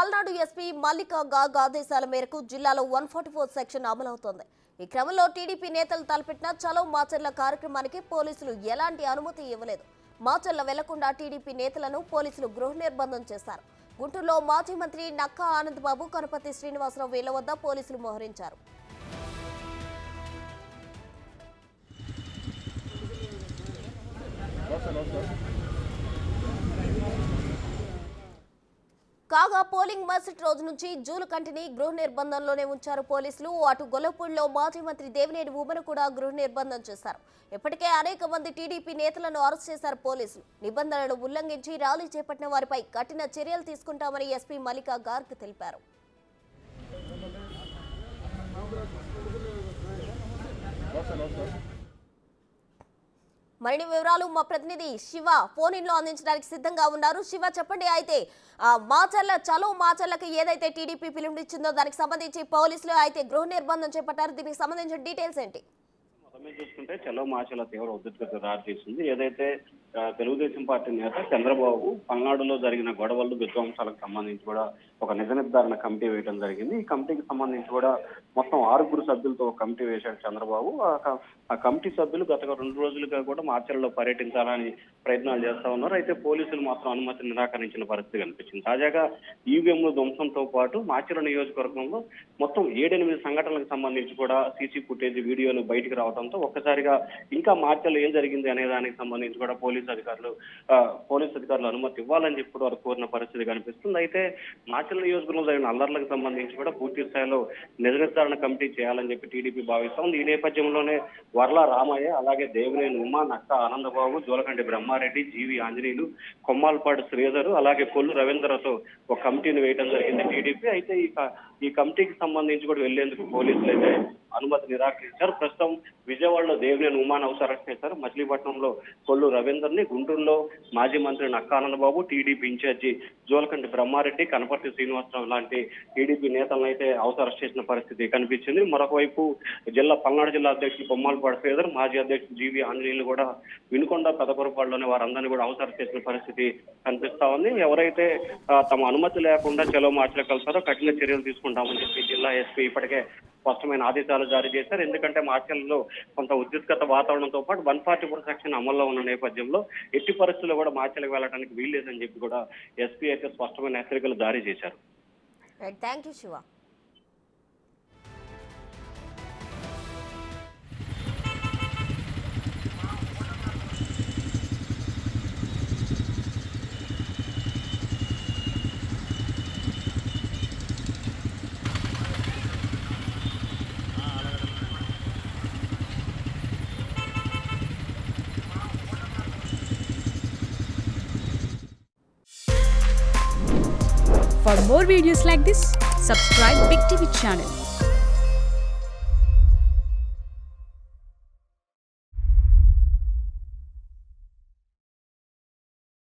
Palnadu SP Mallika Gogh ఆదేశాల మేరకు జిల్లాలో 144 సెక్షన్ అమలవుతోంది. ఈ క్రమంలో టీడీపీ నేతలు తలపెట్టిన చలో మాచర్ల కార్యక్రమానికి పోలీసులు ఎలాంటి అనుమతి ఇవ్వలేదు. మాచర్ల వెళ్లకుండా టీడీపీ నేతలను పోలీసులు గృహ నిర్బంధం చేశారు. గుంటూరులో మాజీ మంత్రి నక్కా ఆనందబాబు, కనపర్తి శ్రీనివాసరావు వీళ్ల వద్ద పోలీసులు మోహరించారు. కాగా పోలింగ్ మరుసటి రోజు నుంచి జూలకంటిని గృహ నిర్బంధంలోనే ఉంచారు పోలీసులు. అటు గొల్లపూడిలో మాజీ మంత్రి దేవినేని ఉమను కూడా గృహ నిర్బంధం చేశారు. ఇప్పటికే అనేక మంది టీడీపీ నేతలను అరెస్ట్ చేశారు పోలీసులు. నిబంధనలను ఉల్లంఘించి ర్యాలీ చేపట్టిన వారిపై కఠిన చర్యలు తీసుకుంటామని ఎస్పీ మల్లికా గార్గ్ తెలిపారు. మరిన్ని వివరాలు మా ప్రతినిధి శివ ఫోన్ ఇన్ లో అందించడానికి సిద్ధంగా ఉన్నారు. శివ, చెప్పండి. అయితే మాచర్ల చలో మాచర్లకు ఏదైతే టీడీపీ పిలుపునిచ్చిందో దానికి సంబంధించి పోలీసులు అయితే గృహ నిర్బంధం చేపట్టారు. దీనికి సంబంధించిన డీటెయిల్స్ ఏంటి? చూసుకుంటే చలో మాచర్ల తీవ్ర ఉద్రిక్తతకు దారితీసింది. ఏదైతే తెలుగుదేశం పార్టీ నేత చంద్రబాబు పల్నాడులో జరిగిన గొడవలు, విధ్వంసాలకు సంబంధించి కూడా ఒక నిజ నిర్ధారణ కమిటీ వేయడం జరిగింది. ఈ కమిటీకి సంబంధించి కూడా మొత్తం 6 సభ్యులతో ఒక కమిటీ వేశాడు చంద్రబాబు. ఆ కమిటీ సభ్యులు గత 2 రోజులుగా కూడా మాచర్లలో పర్యటించాలని ప్రయత్నాలు చేస్తా ఉన్నారు. అయితే పోలీసులు మాత్రం అనుమతి నిరాకరించిన పరిస్థితి కనిపించింది. తాజాగా ఈవీఎంల ధ్వంసంతో పాటు మాచర్ల నియోజకవర్గంలో మొత్తం 7-8 సంఘటనలకు సంబంధించి కూడా సీసీ ఫుటేజ్, వీడియోలు బయటికి రావడంతో ఒక్కసారిగా ఇంకా మాచర్ల ఏం జరిగింది అనే దానికి సంబంధించి కూడా పోలీసు అధికారులు అనుమతి ఇవ్వాలని చెప్పి వారు కోరిన పరిస్థితి కనిపిస్తుంది. అయితే మాచర్ల నియోజకవర్గంలో జరిగిన అల్లర్లకు సంబంధించి కూడా పూర్తి స్థాయిలో నిజ నిర్ధారణ కమిటీ చేయాలని చెప్పి టీడీపీ భావిస్తోంది. ఈ నేపథ్యంలోనే వర్ల రామయ్య, అలాగే దేవినేని ఉమా, నక్కా ఆనందబాబు, జోలకంటి బ్రహ్మారెడ్డి, జీవి ఆంజనేయులు, కొమ్మాలపాటి శ్రీధర్, అలాగే కొల్లు రవీంద్రతో ఒక కమిటీని వేయడం జరిగింది టీడీపీ. అయితే ఈ కమిటీకి సంబంధించి కూడా వెళ్లేందుకు పోలీసులు అయితే అనుమతి నిరాకరించారు. ప్రస్తుతం విజయవాడలో దేవినేని ఉమాను అరెస్ట్ చేశారు. మచిలీపట్నంలో కొల్లు రవీందర్ని, గుంటూరులో మాజీ మంత్రి నక్కా ఆనందబాబు, టీడీపీ ఇన్ఛార్జి జోలకంటి బ్రహ్మారెడ్డి, కనపర్తి శ్రీనివాసరావు లాంటి టీడీపీ నేతలను అయితే అరెస్ట్ చేసిన పరిస్థితి కనిపించింది. మరొక వైపు పల్నాడు జిల్లా అధ్యక్షుడు కొమ్మాలపాటి శ్రీధర్, మాజీ అధ్యక్షుడు జీవి ఆంజనేయులు కూడా వినుకొండ, పెదపురపాడులోని వారందరినీ కూడా అరెస్ట్ చేసిన పరిస్థితి కనిపిస్తా ఉంది. ఎవరైతే తమ అనుమతి లేకుండా చలో మార్చలు కలుస్తారో కఠిన చర్యలు తీసుకుంటామని చెప్పి జిల్లా ఎస్పీ ఇప్పటికే స్పష్టమైన ఆదేశాలు జారీ చేశారు. ఎందుకంటే మార్చల్లో కొంత ఉద్రిక్తత వాతావరణంతో పాటు 144 సెక్షన్ అమల్లో ఉన్న నేపథ్యంలో ఎట్టి పరిస్థితుల్లో కూడా మార్చలకు వెళ్ళడానికి వీల్లేదని చెప్పి కూడా ఎస్పీ అయితే స్పష్టమైన హెచ్చరికలు జారీ చేశారు. Thank you Shiva. For more videos like this, subscribe Big TV channel.